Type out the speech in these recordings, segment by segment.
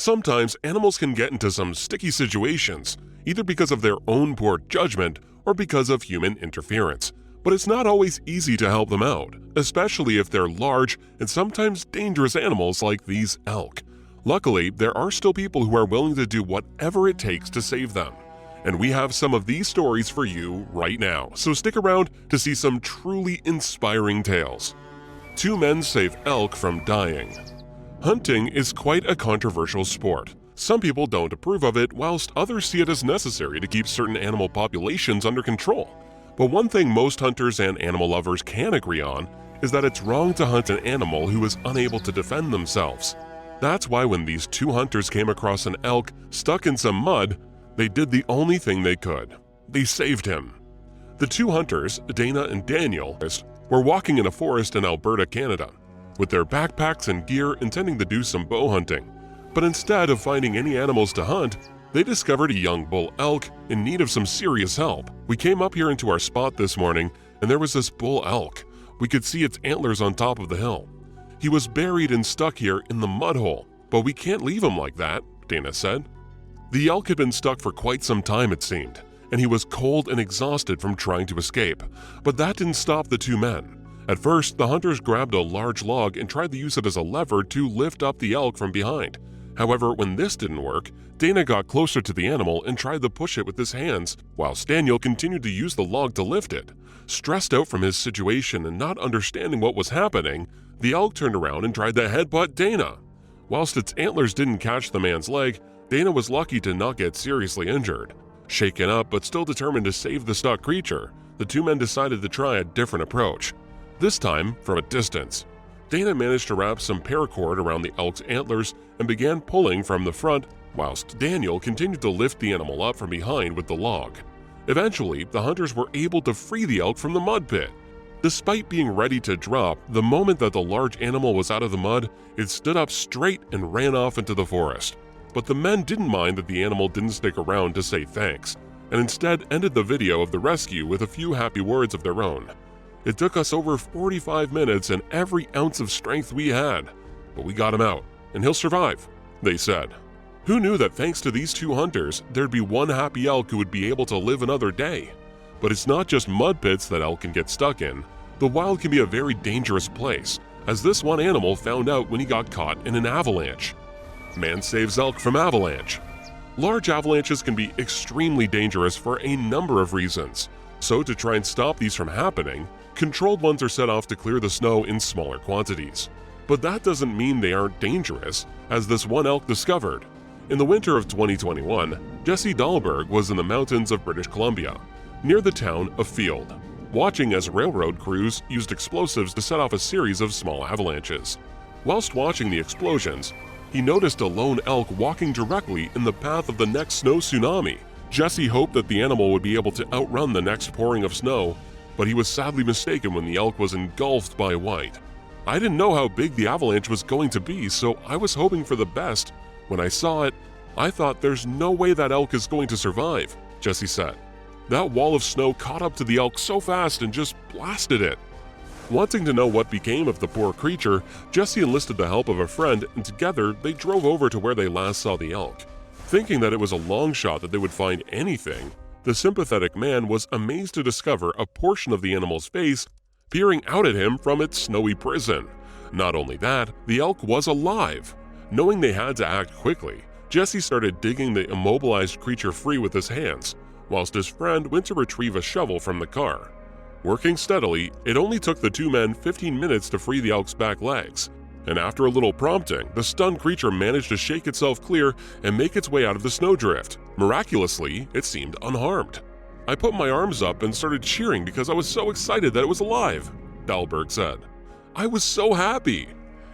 Sometimes animals can get into some sticky situations, either because of their own poor judgment or because of human interference. But it's not always easy to help them out, especially if they're large and sometimes dangerous animals like these elk. Luckily, there are still people who are willing to do whatever it takes to save them. And we have some of these stories for you right now, so stick around to see some truly inspiring tales. 2 men save elk from dying. Hunting is quite a controversial sport. Some people don't approve of it, whilst others see it as necessary to keep certain animal populations under control. But one thing most hunters and animal lovers can agree on is that it's wrong to hunt an animal who is unable to defend themselves. That's why when these 2 hunters came across an elk stuck in some mud, they did the only thing they could. They saved him. The 2 hunters, Dana and Daniel, were walking in a forest in Alberta, Canada, with their backpacks and gear intending to do some bow hunting. But instead of finding any animals to hunt, they discovered a young bull elk in need of some serious help. We came up here into our spot this morning, and there was this bull elk. We could see its antlers on top of the hill. He was buried and stuck here in the mud hole, but we can't leave him like that, Dana said. The elk had been stuck for quite some time, it seemed, and he was cold and exhausted from trying to escape. But that didn't stop the 2 men. At first, the hunters grabbed a large log and tried to use it as a lever to lift up the elk from behind. However, when this didn't work, Dana got closer to the animal and tried to push it with his hands, whilst Daniel continued to use the log to lift it. Stressed out from his situation and not understanding what was happening, the elk turned around and tried to headbutt Dana. Whilst its antlers didn't catch the man's leg, Dana was lucky to not get seriously injured. Shaken up but still determined to save the stuck creature, the 2 men decided to try a different approach. This time, from a distance. Dana managed to wrap some paracord around the elk's antlers and began pulling from the front, whilst Daniel continued to lift the animal up from behind with the log. Eventually, the hunters were able to free the elk from the mud pit. Despite being ready to drop, the moment that the large animal was out of the mud, it stood up straight and ran off into the forest. But the men didn't mind that the animal didn't stick around to say thanks, and instead ended the video of the rescue with a few happy words of their own. It took us over 45 minutes and every ounce of strength we had, but we got him out, and he'll survive, they said. Who knew that thanks to these 2 hunters, there'd be one happy elk who would be able to live another day? But it's not just mud pits that elk can get stuck in. The wild can be a very dangerous place, as this one animal found out when he got caught in an avalanche. Man saves elk from avalanche. Large avalanches can be extremely dangerous for a number of reasons. So to try and stop these from happening, controlled ones are set off to clear the snow in smaller quantities. But that doesn't mean they aren't dangerous, as this one elk discovered. In the winter of 2021, Jesse Dahlberg was in the mountains of British Columbia, near the town of Field, watching as railroad crews used explosives to set off a series of small avalanches. Whilst watching the explosions, he noticed a lone elk walking directly in the path of the next snow tsunami. Jesse hoped that the animal would be able to outrun the next pouring of snow, but he was sadly mistaken when the elk was engulfed by white. I didn't know how big the avalanche was going to be, so I was hoping for the best. When I saw it, I thought there's no way that elk is going to survive, Jesse said. That wall of snow caught up to the elk so fast and just blasted it. Wanting to know what became of the poor creature, Jesse enlisted the help of a friend, and together they drove over to where they last saw the elk. Thinking that it was a long shot that they would find anything, the sympathetic man was amazed to discover a portion of the animal's face peering out at him from its snowy prison. Not only that, the elk was alive. Knowing they had to act quickly, Jesse started digging the immobilized creature free with his hands, whilst his friend went to retrieve a shovel from the car. Working steadily, it only took the 2 men 15 minutes to free the elk's back legs, and after a little prompting, the stunned creature managed to shake itself clear and make its way out of the snowdrift. Miraculously, it seemed unharmed. I put my arms up and started cheering because I was so excited that it was alive, Dahlberg said. I was so happy.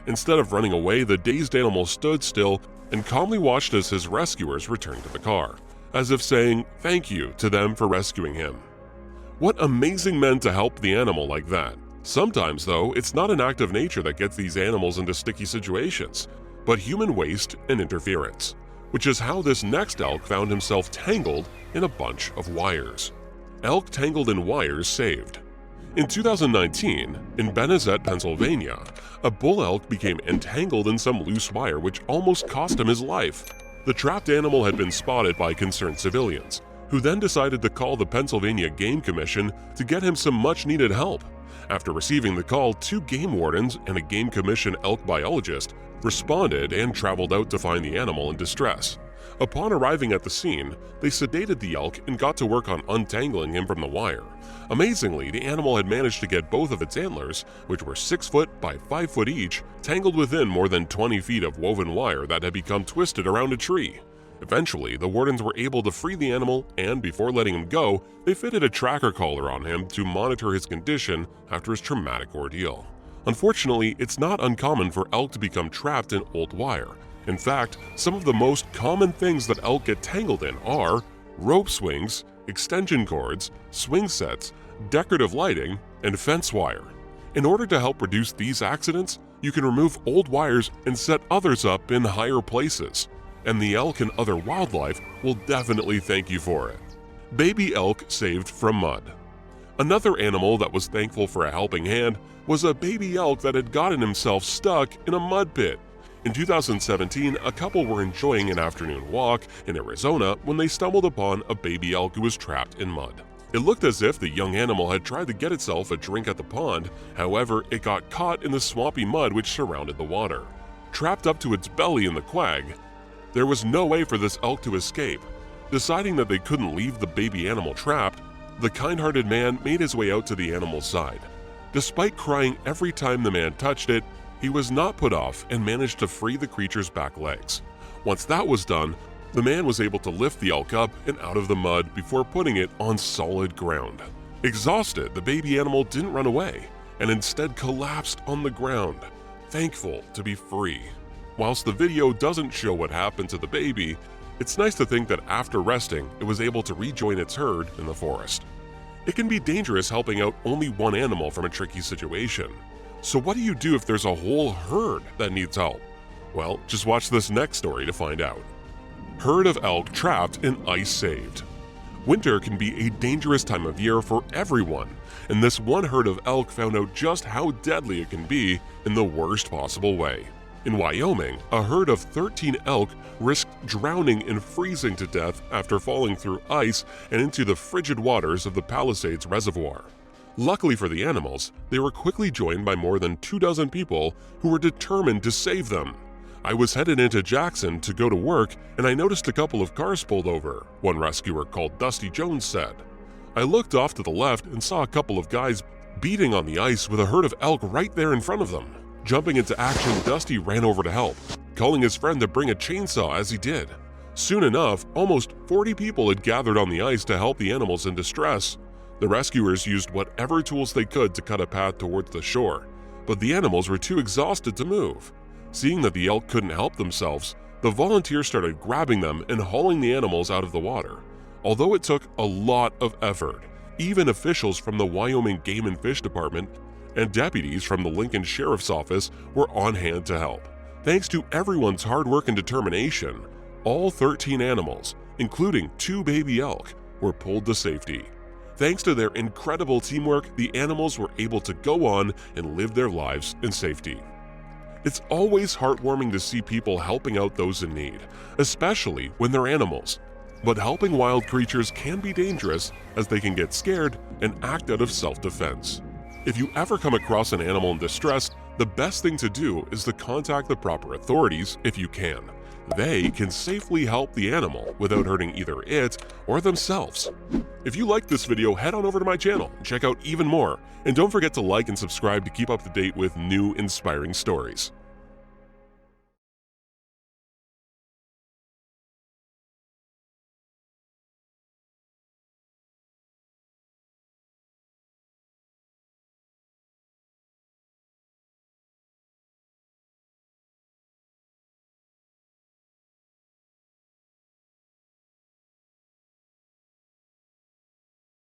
Instead of running away, the dazed animal stood still and calmly watched as his rescuers returned to the car, as if saying thank you to them for rescuing him. What amazing men to help the animal like that. Sometimes, though, it's not an act of nature that gets these animals into sticky situations, but human waste and interference, which is how this next elk found himself tangled in a bunch of wires. Elk tangled in wires saved. In 2019, in Benezet, Pennsylvania, a bull elk became entangled in some loose wire which almost cost him his life. The trapped animal had been spotted by concerned civilians, who then decided to call the Pennsylvania Game Commission to get him some much-needed help. After receiving the call, 2 game wardens and a Game Commission elk biologist responded and traveled out to find the animal in distress. Upon arriving at the scene, they sedated the elk and got to work on untangling him from the wire. Amazingly, the animal had managed to get both of its antlers, which were 6 foot by 5 foot each, tangled within more than 20 feet of woven wire that had become twisted around a tree. Eventually, the wardens were able to free the animal, and before letting him go, they fitted a tracker collar on him to monitor his condition after his traumatic ordeal. Unfortunately, it's not uncommon for elk to become trapped in old wire. In fact, some of the most common things that elk get tangled in are rope swings, extension cords, swing sets, decorative lighting, and fence wire. In order to help reduce these accidents, you can remove old wires and set others up in higher places, and the elk and other wildlife will definitely thank you for it. Baby elk saved from mud. Another animal that was thankful for a helping hand was a baby elk that had gotten himself stuck in a mud pit. In 2017, a couple were enjoying an afternoon walk in Arizona when they stumbled upon a baby elk who was trapped in mud. It looked as if the young animal had tried to get itself a drink at the pond, however, it got caught in the swampy mud which surrounded the water. Trapped up to its belly in the quag, there was no way for this elk to escape. Deciding that they couldn't leave the baby animal trapped, the kind-hearted man made his way out to the animal's side. Despite crying every time the man touched it, he was not put off and managed to free the creature's back legs. Once that was done, the man was able to lift the elk up and out of the mud before putting it on solid ground. Exhausted, the baby animal didn't run away and instead collapsed on the ground, thankful to be free. Whilst the video doesn't show what happened to the baby, it's nice to think that after resting, it was able to rejoin its herd in the forest. It can be dangerous helping out only one animal from a tricky situation. So what do you do if there's a whole herd that needs help? Well, just watch this next story to find out. Herd of elk trapped in ice saved. Winter can be a dangerous time of year for everyone, and this one herd of elk found out just how deadly it can be in the worst possible way. In Wyoming, a herd of 13 elk risked drowning and freezing to death after falling through ice and into the frigid waters of the Palisades Reservoir. Luckily for the animals, they were quickly joined by more than 24 people who were determined to save them. I was headed into Jackson to go to work and I noticed a couple of cars pulled over, one rescuer called Dusty Jones said. I looked off to the left and saw a couple of guys beating on the ice with a herd of elk right there in front of them. Jumping into action, Dusty ran over to help, calling his friend to bring a chainsaw as he did. Soon enough, almost 40 people had gathered on the ice to help the animals in distress. The rescuers used whatever tools they could to cut a path towards the shore, but the animals were too exhausted to move. Seeing that the elk couldn't help themselves, the volunteers started grabbing them and hauling the animals out of the water. Although it took a lot of effort, even officials from the Wyoming Game and Fish Department and deputies from the Lincoln Sheriff's Office were on hand to help. Thanks to everyone's hard work and determination, all 13 animals, including 2 baby elk, were pulled to safety. Thanks to their incredible teamwork, the animals were able to go on and live their lives in safety. It's always heartwarming to see people helping out those in need, especially when they're animals. But helping wild creatures can be dangerous as they can get scared and act out of self-defense. If you ever come across an animal in distress, the best thing to do is to contact the proper authorities if you can. They can safely help the animal without hurting either it or themselves. If you liked this video, head on over to my channel and check out even more. And don't forget to like and subscribe to keep up to date with new inspiring stories.